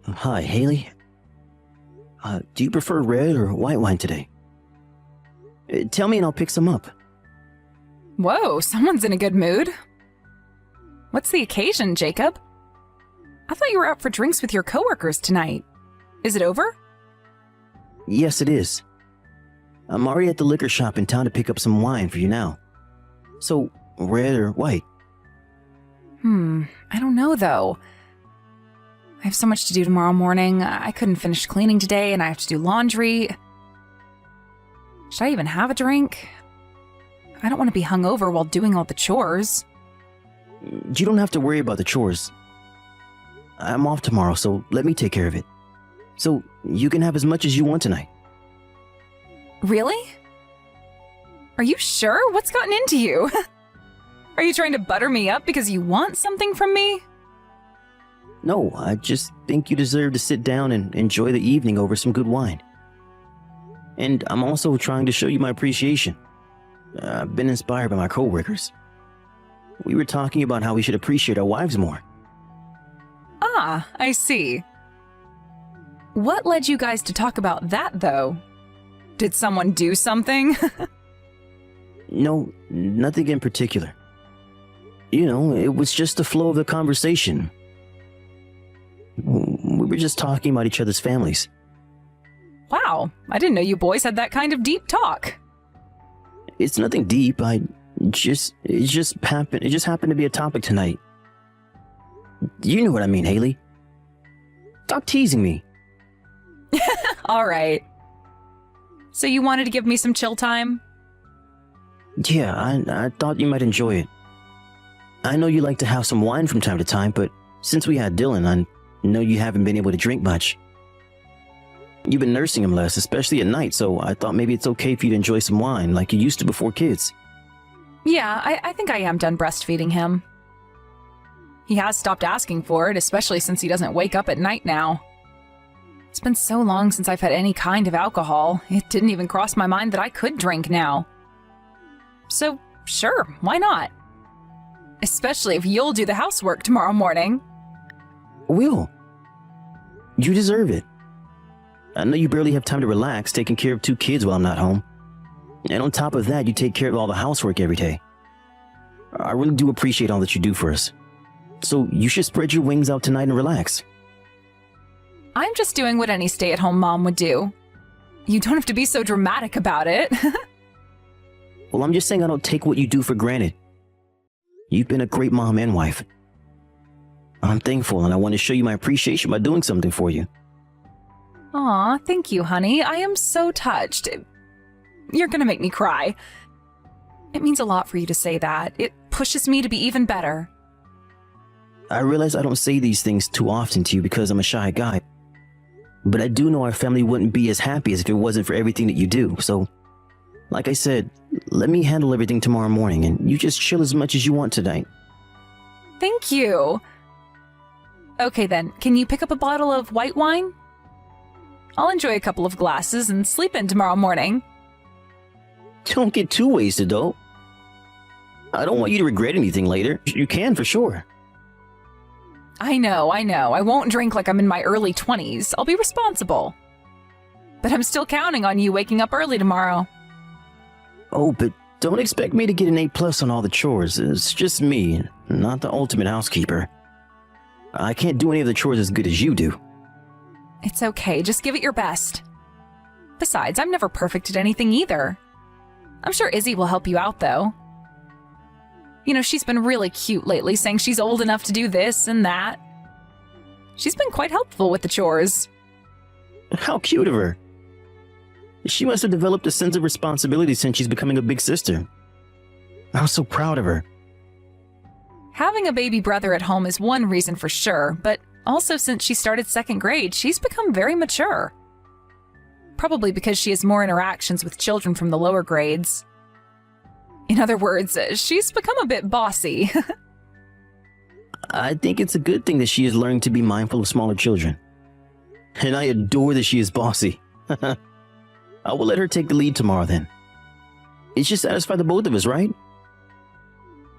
Hi, Haley. Do you prefer red or white wine today? Tell me and I'll pick some up. Whoa, someone's in a good mood. What's the occasion, Jacob? I thought you were out for drinks with your coworkers tonight. Is it over? Yes, it is. I'm already at the liquor shop in town to pick up some wine for you now. So, red or white? I don't know though. I have so much to do tomorrow morning. I couldn't finish cleaning today and I have to do laundry. Should I even have a drink? I don't want to be hungover while doing all the chores. You don't have to worry about the chores. I'm off tomorrow, so let me take care of it. So, you can have as much as you want tonight. Really? Are you sure? What's gotten into you? Are you trying to butter me up because you want something from me? No, I just think you deserve to sit down and enjoy the evening over some good wine. And I'm also trying to show you my appreciation. I've been inspired by my coworkers. We were talking about how we should appreciate our wives more. Ah, I see. What led you guys to talk about that, though? Did someone do something? No, nothing in particular. You know, it was just the flow of the conversation. We were just talking about each other's families. Wow, I didn't know you boys had that kind of deep talk. It's nothing deep. It just happened to be a topic tonight. You know what I mean, Haley. Stop teasing me. All right. So you wanted to give me some chill time? Yeah, I thought you might enjoy it. I know you like to have some wine from time to time, but since we had Dylan, I know you haven't been able to drink much. You've been nursing him less, especially at night, so I thought maybe it's okay for you to enjoy some wine like you used to before kids. Yeah, I think I am done breastfeeding him. He has stopped asking for it, especially since he doesn't wake up at night now. It's been so long since I've had any kind of alcohol, it didn't even cross my mind that I could drink now. So, sure, why not? Especially if you'll do the housework tomorrow morning. Will. You deserve it. I know you barely have time to relax taking care of 2 kids while I'm not home. And on top of that, you take care of all the housework every day. I really do appreciate all that you do for us. So you should spread your wings out tonight and relax. I'm just doing what any stay-at-home mom would do. You don't have to be so dramatic about it. Well, I'm just saying I don't take what you do for granted. You've been a great mom and wife. I'm thankful and I want to show you my appreciation by doing something for you. Aw, thank you, honey. I am so touched. You're gonna make me cry. It means a lot for you to say that. It pushes me to be even better. I realize I don't say these things too often to you because I'm a shy guy. But I do know our family wouldn't be as happy as if it wasn't for everything that you do, so... Like I said, let me handle everything tomorrow morning and you just chill as much as you want tonight. Thank you. Okay then, can you pick up a bottle of white wine? I'll enjoy a couple of glasses and sleep in tomorrow morning. Don't get too wasted, though. I don't want you to regret anything later. You can for sure. I know. I won't drink like I'm in my early 20s. I'll be responsible. But I'm still counting on you waking up early tomorrow. Oh, but don't expect me to get an A+ on all the chores. It's just me, not the ultimate housekeeper. I can't do any of the chores as good as you do. It's okay, just give it your best. Besides, I'm never perfect at anything either. I'm sure Izzy will help you out, though. You know, she's been really cute lately, saying she's old enough to do this and that. She's been quite helpful with the chores. How cute of her. She must have developed a sense of responsibility since she's becoming a big sister. I'm so proud of her. Having a baby brother at home is one reason for sure, but also since she started 2nd grade, she's become very mature. Probably because she has more interactions with children from the lower grades. In other words, she's become a bit bossy. I think it's a good thing that she is learning to be mindful of smaller children. And I adore that she is bossy. I will let her take the lead tomorrow then. It should satisfy the both of us, right?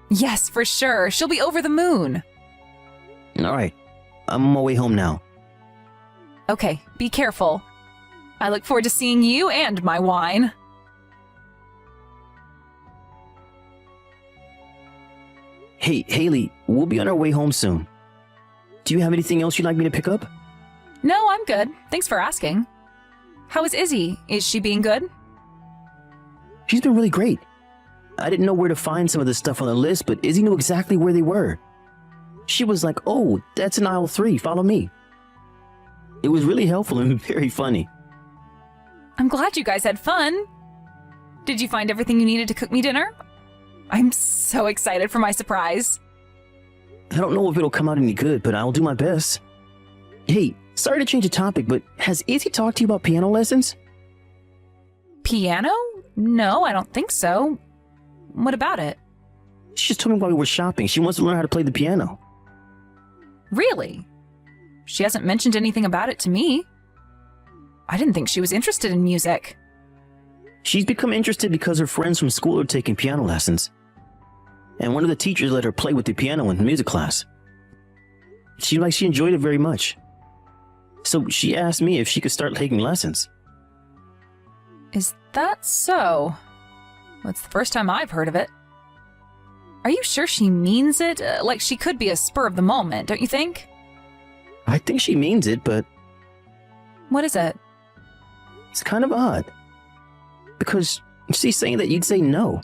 Yes, for sure. She'll be over the moon. All right. I'm on my way home now. Okay, be careful. I look forward to seeing you and my wine. Hey, Haley, we'll be on our way home soon. Do you have anything else you'd like me to pick up? No, I'm good. Thanks for asking. How is Izzy? Is she being good? She's been really great. I didn't know where to find some of the stuff on the list, but Izzy knew exactly where they were. She was like, "Oh, that's in aisle 3, follow me." It was really helpful and very funny. I'm glad you guys had fun. Did you find everything you needed to cook me dinner? I'm so excited for my surprise. I don't know if it'll come out any good, but I'll do my best. Hey, sorry to change the topic, but has Izzy talked to you about piano lessons? Piano? No, I don't think so. What about it? She just told me while we were shopping she wants to learn how to play the piano. Really? She hasn't mentioned anything about it to me. I didn't think she was interested in music. She's become interested because her friends from school are taking piano lessons. And one of the teachers let her play with the piano in music class. She enjoyed it very much. So she asked me if she could start taking lessons. Is that so? Well, it's the first time I've heard of it. Are you sure she means it? Like she could be a spur of the moment, don't you think? I think she means it, but What is it? it's kind of odd. Because she's saying that you'd say no.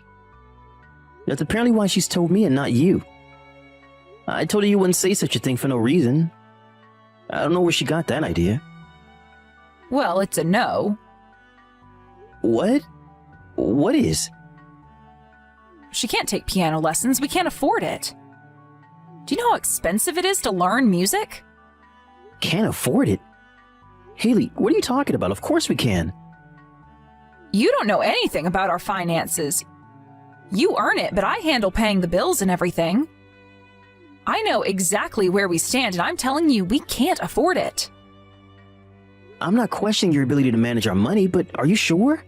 That's apparently why she's told me and not you. I told her you wouldn't say such a thing for no reason. I don't know where she got that idea. Well, it's a no. What? What is? She can't take piano lessons. We can't afford it. Do you know how expensive it is to learn music? Can't afford it? Haley, what are you talking about? Of course we can. You don't know anything about our finances. You earn it, but I handle paying the bills and everything. I know exactly where we stand, and I'm telling you, we can't afford it. I'm not questioning your ability to manage our money, but are you sure?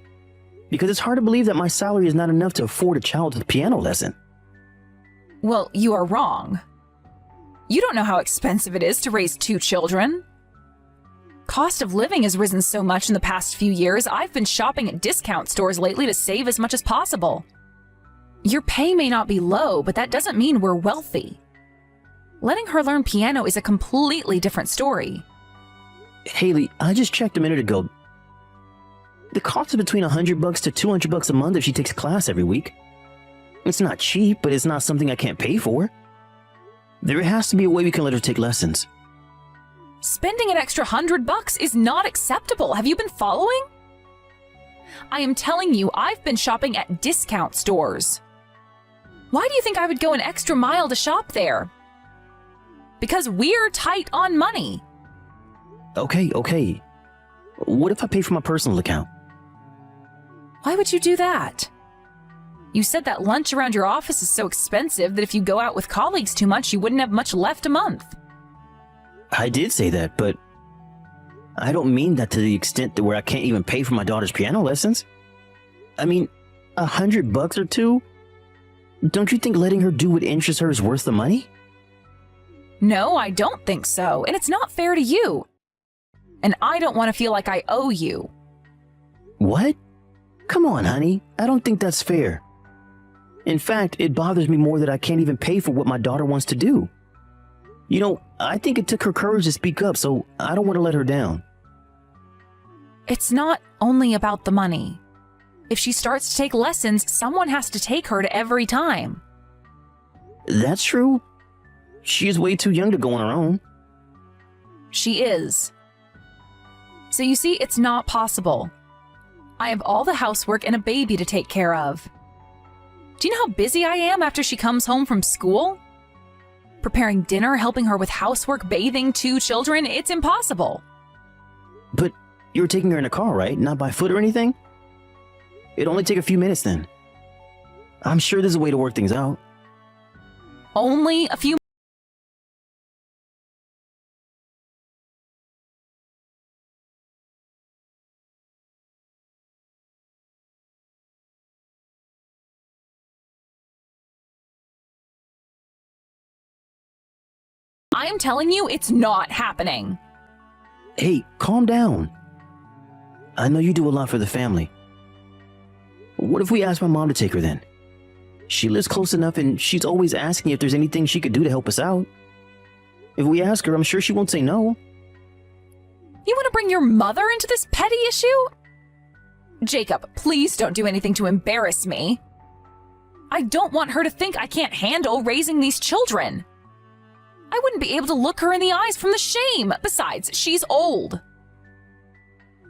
Because it's hard to believe that my salary is not enough to afford a child with a piano lesson. Well, you are wrong. You don't know how expensive it is to raise 2 children. Cost of living has risen so much in the past few years, I've been shopping at discount stores lately to save as much as possible. Your pay may not be low, but that doesn't mean we're wealthy. Letting her learn piano is a completely different story. Haley, I just checked a minute ago. The cost is between $100 to $200 a month if she takes a class every week. It's not cheap, but it's not something I can't pay for. There has to be a way we can let her take lessons. Spending an extra $100 is not acceptable. Have you been following? I am telling you, I've been shopping at discount stores. Why do you think I would go an extra mile to shop there? Because we're tight on money. Okay. What if I pay for my personal account? Why would you do that? You said that lunch around your office is so expensive that if you go out with colleagues too much, you wouldn't have much left a month. I did say that, but I don't mean that to the extent that where I can't even pay for my daughter's piano lessons. I mean, $100 or two? Don't you think letting her do what interests her is worth the money? No, I don't think so, and it's not fair to you. And I don't want to feel like I owe you. What? Come on, honey. I don't think that's fair. In fact, it bothers me more that I can't even pay for what my daughter wants to do. You know, I think it took her courage to speak up, so I don't want to let her down. It's not only about the money. If she starts to take lessons, someone has to take her to every time. That's true. She is way too young to go on her own. She is. So you see, it's not possible. I have all the housework and a baby to take care of. Do you know how busy I am after she comes home from school? Preparing dinner, helping her with housework, bathing 2 children, it's impossible. But you're taking her in a car, right? Not by foot or anything? It'd only take a few minutes then. I'm sure there's a way to work things out. Only a few. I am telling you, it's not happening. Hey, calm down. I know you do a lot for the family. What if we ask my mom to take her then? She lives close enough and she's always asking if there's anything she could do to help us out. If we ask her, I'm sure she won't say no. You want to bring your mother into this petty issue? Jacob, please don't do anything to embarrass me. I don't want her to think I can't handle raising these children. I wouldn't be able to look her in the eyes from the shame. Besides, she's old.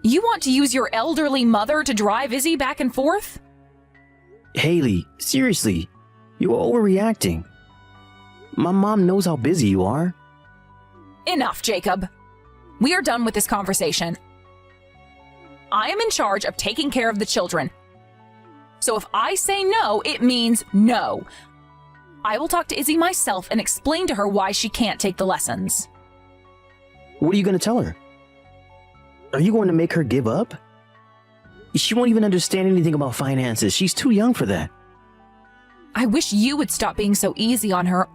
You want to use your elderly mother to drive Izzy back and forth? Haley, seriously, you are overreacting. My mom knows how busy you are. Enough, Jacob. We are done with this conversation. I am in charge of taking care of the children. So if I say no, it means no. I will talk to Izzy myself and explain to her why she can't take the lessons. What are you going to tell her? Are you going to make her give up? She won't even understand anything about finances. She's too young for that. I wish you would stop being so easy on her.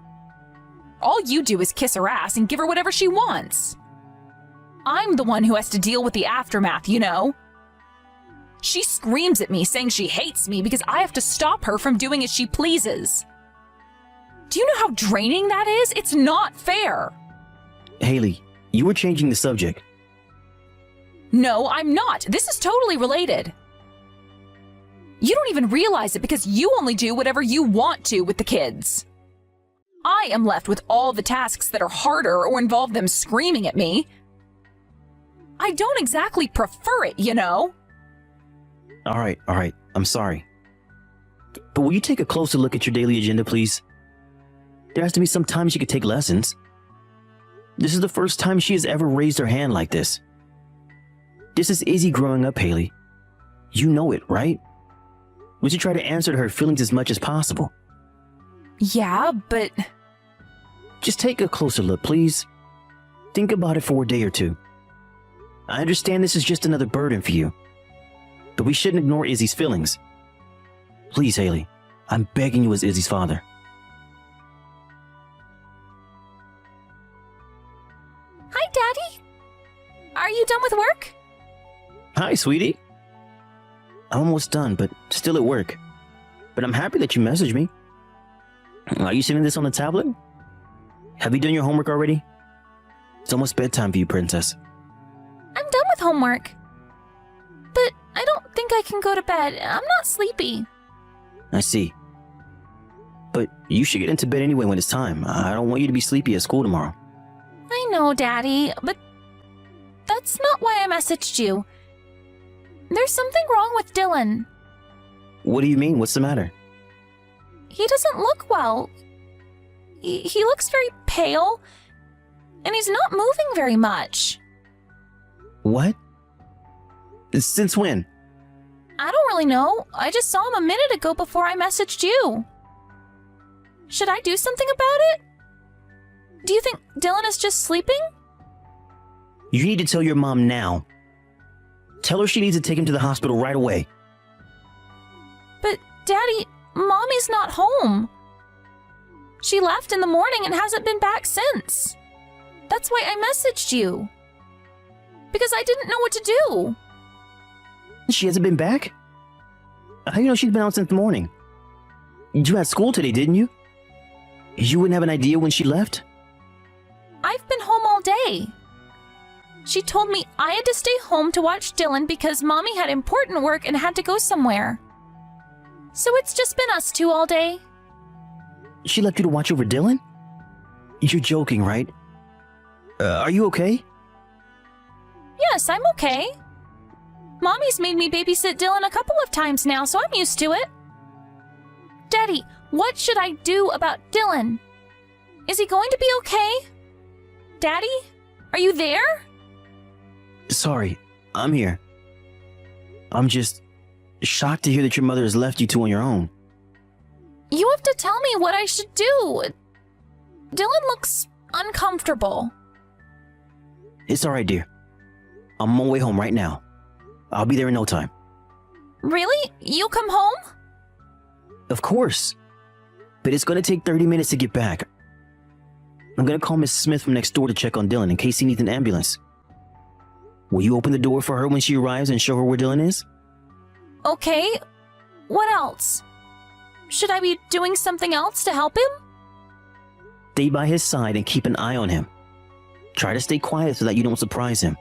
All you do is kiss her ass and give her whatever she wants. I'm the one who has to deal with the aftermath, you know. She screams at me saying she hates me because I have to stop her from doing as she pleases. Do you know how draining that is? It's not fair. Haley, you were changing the subject. No, I'm not. This is totally related. You don't even realize it because you only do whatever you want to with the kids. I am left with all the tasks that are harder or involve them screaming at me. I don't exactly prefer it, you know. All right. I'm sorry. But will you take a closer look at your daily agenda, please? There has to be some time she could take lessons. This is the first time she has ever raised her hand like this. This is Izzy growing up, Haley. You know it, right? We should try to answer to her feelings as much as possible. Yeah, but... Just take a closer look, please. Think about it for a day or two. I understand this is just another burden for you, but we shouldn't ignore Izzy's feelings. Please, Haley, I'm begging you as Izzy's father. Hi, Daddy. Are you done with work? Hi, sweetie. I'm almost done, but still at work. But I'm happy that you messaged me. Are you sending this on the tablet? Have you done your homework already? It's almost bedtime for you, princess. I'm done with homework. But I don't think I can go to bed. I'm not sleepy. I see. But you should get into bed anyway when it's time. I don't want you to be sleepy at school tomorrow. I know, Daddy, but that's not why I messaged you. There's something wrong with Dylan. What do you mean? What's the matter? He doesn't look well. He looks very pale, and he's not moving very much. What? Since when? I don't really know. I just saw him a minute ago before I messaged you. Should I do something about it? Do you think Dylan is just sleeping? You need to tell your mom now. Tell her she needs to take him to the hospital right away. But, Daddy, Mommy's not home. She left in the morning and hasn't been back since. That's why I messaged you. Because I didn't know what to do. She hasn't been back? How do you know she's been out since the morning? You had school today, didn't you? You wouldn't have an idea when she left? I've been home all day. She told me I had to stay home to watch Dylan because Mommy had important work and had to go somewhere. So it's just been us two all day. She left you to watch over Dylan? You're joking, right? Are you okay? Yes, I'm okay. Mommy's made me babysit Dylan a couple of times now, so I'm used to it. Daddy, what should I do about Dylan? Is he going to be okay? Daddy, are you there? Sorry, I'm here. I'm just shocked to hear that your mother has left you two on your own. You have to tell me what I should do. Dylan looks uncomfortable. It's alright, dear. I'm on my way home right now. I'll be there in no time. Really? You'll come home? Of course. But it's gonna take 30 minutes to get back. I'm gonna call Miss Smith from next door to check on Dylan in case he needs an ambulance. Will you open the door for her when she arrives and show her where Dylan is? Okay. What else? Should I be doing something else to help him? Stay by his side and keep an eye on him. Try to stay quiet so that you don't surprise him.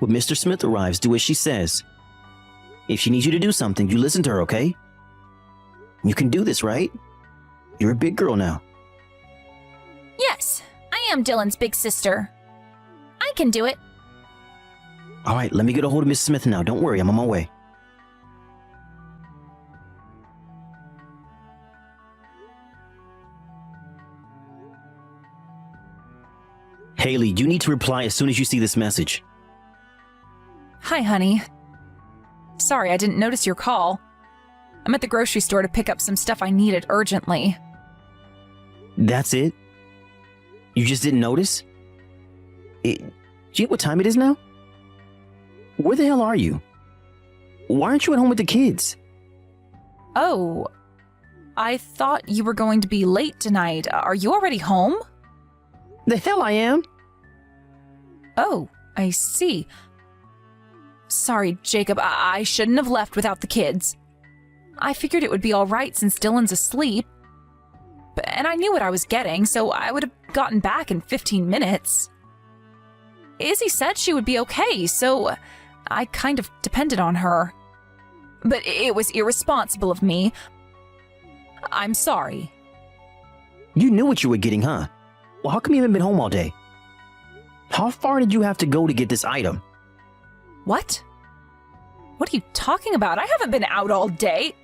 When Mr. Smith arrives, do as she says. If she needs you to do something, you listen to her, okay? You can do this, right? You're a big girl now. Yes, I am Dylan's big sister. I can do it. All right, let me get a hold of Miss Smith now. Don't worry, I'm on my way. Haley, you need to reply as soon as you see this message. Hi, honey. Sorry, I didn't notice your call. I'm at the grocery store to pick up some stuff I needed urgently. That's it? You just didn't notice? Do you know what time it is now? Where the hell are you? Why aren't you at home with the kids? Oh, I thought you were going to be late tonight. Are you already home? The hell I am. Oh, I see. Sorry, Jacob, I shouldn't have left without the kids. I figured it would be all right since Dylan's asleep. And I knew what I was getting, so I would have gotten back in 15 minutes. Izzy said she would be okay, so I kind of depended on her. But it was irresponsible of me. I'm sorry. You knew what you were getting, huh? Well, how come you haven't been home all day? How far did you have to go to get this item? What? What are you talking about? I haven't been out all day.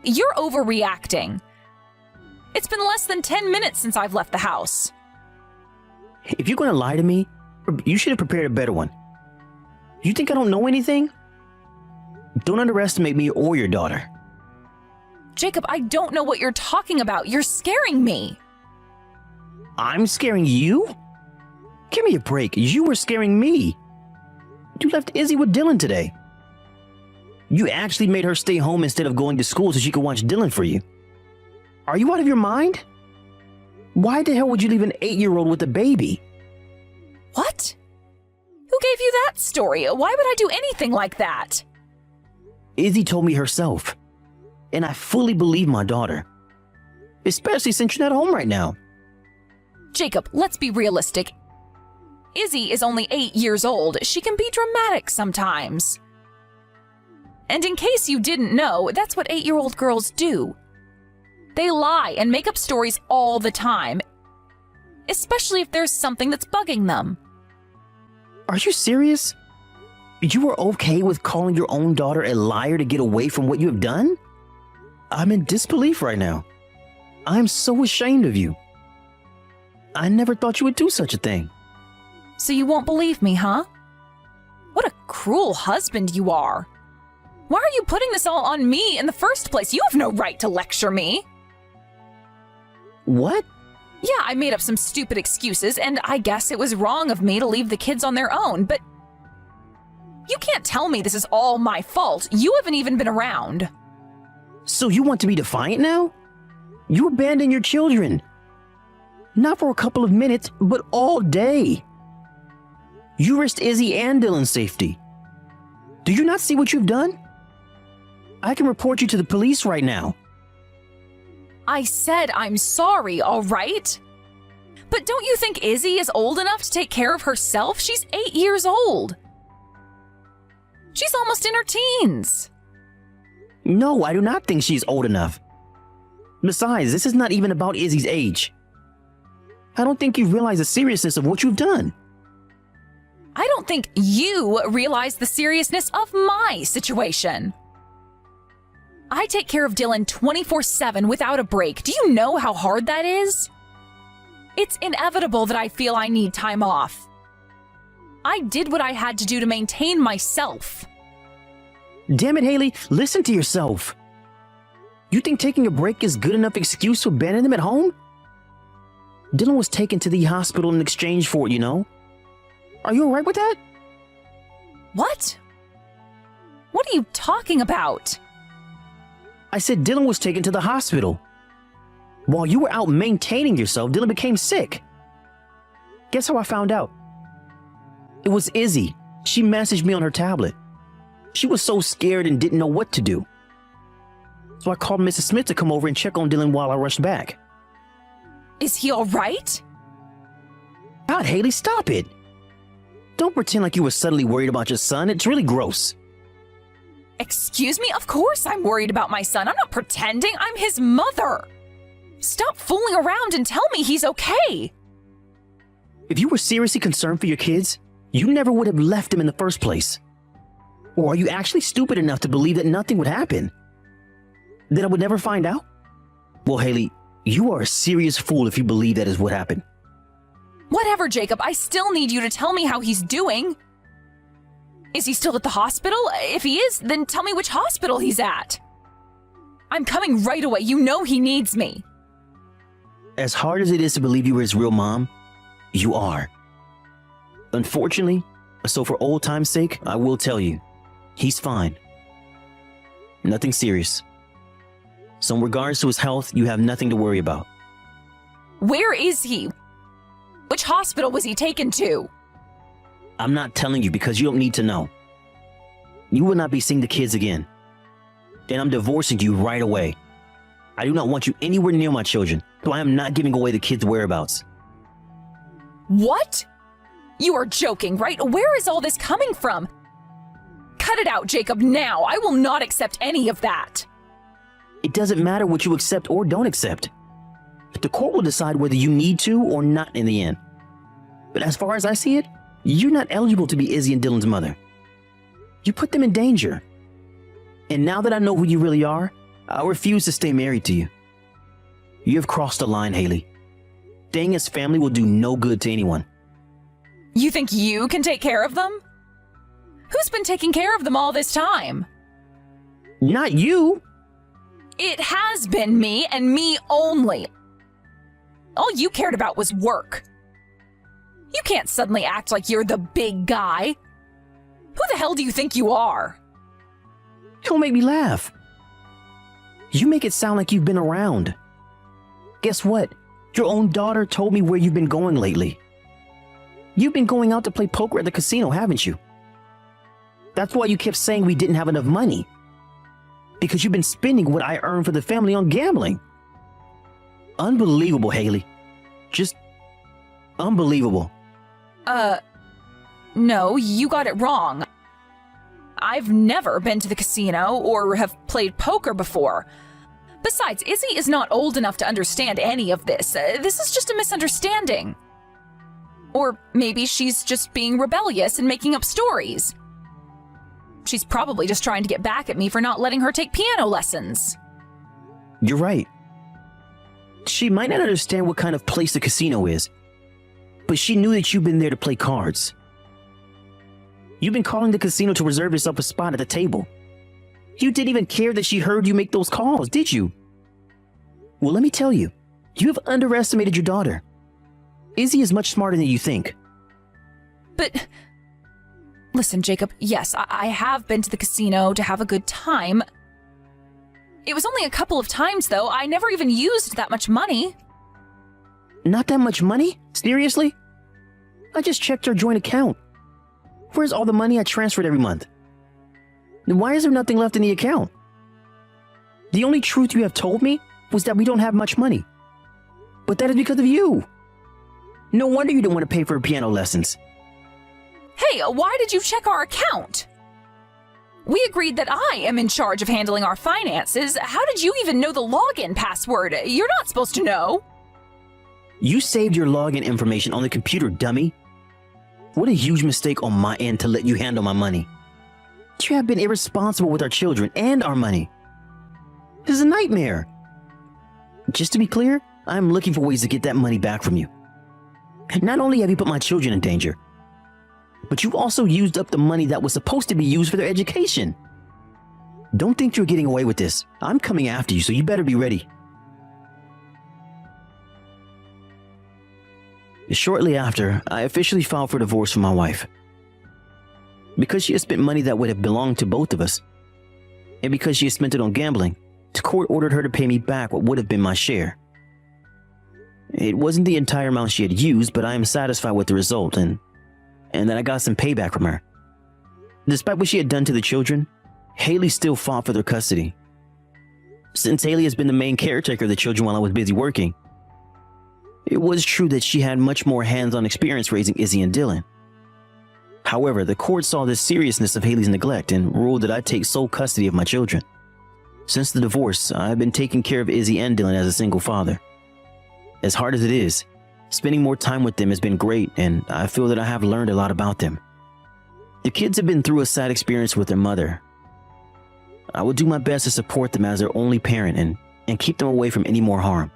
You're overreacting. It's been less than 10 minutes since I've left the house. If you're going to lie to me, you should have prepared a better one. You think I don't know anything? Don't underestimate me or your daughter. Jacob, I don't know what you're talking about. You're scaring me. I'm scaring you? Give me a break. You were scaring me. You left Izzy with Dylan today. You actually made her stay home instead of going to school so she could watch Dylan for you. Are you out of your mind? Why the hell would you leave an 8-year-old with a baby? What? Who gave you that story? Why would I do anything like that? Izzy told me herself. And I fully believe my daughter. Especially since you're not home right now. Jacob, let's be realistic. Izzy is only 8 years old. She can be dramatic sometimes. And in case you didn't know, that's what 8-year-old girls do. They lie and make up stories all the time, especially if there's something that's bugging them. Are you serious? You were okay with calling your own daughter a liar to get away from what you have done? I'm in disbelief right now. I'm so ashamed of you. I never thought you would do such a thing. So you won't believe me, huh? What a cruel husband you are. Why are you putting this all on me in the first place? You have no right to lecture me. What? Yeah, I made up some stupid excuses, and I guess it was wrong of me to leave the kids on their own, but you can't tell me this is all my fault. You haven't even been around. So you want to be defiant now? You abandoned your children. Not for a couple of minutes, but all day. You risked Izzy and Dylan's safety. Do you not see what you've done? I can report you to the police right now. I said I'm sorry, all right? But don't you think Izzy is old enough to take care of herself? She's 8 years old. She's almost in her teens. No, I do not think she's old enough. Besides, this is not even about Izzy's age. I don't think you realize the seriousness of what you've done. I don't think you realize the seriousness of my situation. I take care of Dylan 24/7 without a break. Do you know how hard that is? It's inevitable that I feel I need time off. I did what I had to do to maintain myself. Damn it, Haley, listen to yourself. You think taking a break is good enough excuse to abandon them at home? Dylan was taken to the hospital in exchange for it, you know? Are you alright with that? What? What are you talking about? I said Dylan was taken to the hospital. While you were out maintaining yourself, Dylan became sick. Guess how I found out? It was Izzy. She messaged me on her tablet. She was so scared and didn't know what to do. So I called Mrs. Smith to come over and check on Dylan while I rushed back. Is he all right? God, Haley, stop it. Don't pretend like you were suddenly worried about your son. It's really gross. Excuse me? Of course I'm worried about my son. I'm not pretending. I'm his mother. Stop fooling around and tell me he's okay. If you were seriously concerned for your kids, you never would have left them in the first place. Or are you actually stupid enough to believe that nothing would happen? That I would never find out? Well, Haley, you are a serious fool if you believe that is what happened. Whatever, Jacob. I still need you to tell me how he's doing. Is he still at the hospital? If he is, then tell me which hospital he's at. I'm coming right away. You know he needs me. As hard as it is to believe you were his real mom, you are. Unfortunately, so for old time's sake, I will tell you, he's fine. Nothing serious. So in regards to his health, you have nothing to worry about. Where is he? Which hospital was he taken to? I'm not telling you because you don't need to know. You will not be seeing the kids again. And I'm divorcing you right away. I do not want you anywhere near my children, so I am not giving away the kids' whereabouts. What? You are joking, right? Where is all this coming from? Cut it out, Jacob, now. I will not accept any of that. It doesn't matter what you accept or don't accept. The court will decide whether you need to or not in the end. But as far as I see it, you're not eligible to be Izzy and Dylan's mother. You put them in danger. And now that I know who you really are, I refuse to stay married to you. You have crossed the line, Haley. Staying as family will do no good to anyone. You think you can take care of them? Who's been taking care of them all this time? Not you! It has been me and me only. All you cared about was work. You can't suddenly act like you're the big guy. Who the hell do you think you are? Don't make me laugh. You make it sound like you've been around. Guess what? Your own daughter told me where you've been going lately. You've been going out to play poker at the casino, haven't you? That's why you kept saying we didn't have enough money. Because you've been spending what I earned for the family on gambling. Unbelievable, Haley. Just unbelievable. No, you got it wrong. I've never been to the casino or have played poker before. Besides, Izzy is not old enough to understand any of this. This is just a misunderstanding. Or maybe she's just being rebellious and making up stories. She's probably just trying to get back at me for not letting her take piano lessons. You're right. She might not understand what kind of place the casino is, but she knew that you've been there to play cards. You've been calling the casino to reserve yourself a spot at the table. You didn't even care that she heard you make those calls, did you? Well, let me tell you, you have underestimated your daughter. Izzy is much smarter than you think. But listen, Jacob, yes, I have been to the casino to have a good time. It was only a couple of times, though. I never even used that much money. Not that much money? Seriously? I just checked our joint account. Where's all the money I transferred every month? Then why is there nothing left in the account? The only truth you have told me was that we don't have much money. But that is because of you. No wonder you didn't want to pay for piano lessons. Hey, why did you check our account? We agreed that I am in charge of handling our finances. How did you even know the login password? You're not supposed to know. You saved your login information on the computer, dummy. What a huge mistake on my end to let you handle my money. You have been irresponsible with our children and our money. This is a nightmare. Just to be clear, I'm looking for ways to get that money back from you. Not only have you put my children in danger, but you also used up the money that was supposed to be used for their education. Don't think you're getting away with this. I'm coming after you, so you better be ready. Shortly after, I officially filed for divorce from my wife. Because she had spent money that would have belonged to both of us, and because she had spent it on gambling, the court ordered her to pay me back what would have been my share. It wasn't the entire amount she had used, but I am satisfied with the result and that I got some payback from her. Despite what she had done to the children, Haley still fought for their custody. Since Haley has been the main caretaker of the children while I was busy working, it was true that she had much more hands-on experience raising Izzy and Dylan. However, the court saw the seriousness of Haley's neglect and ruled that I take sole custody of my children. Since the divorce, I've been taking care of Izzy and Dylan as a single father. As hard as it is, spending more time with them has been great, and I feel that I have learned a lot about them. The kids have been through a sad experience with their mother. I will do my best to support them as their only parent and keep them away from any more harm.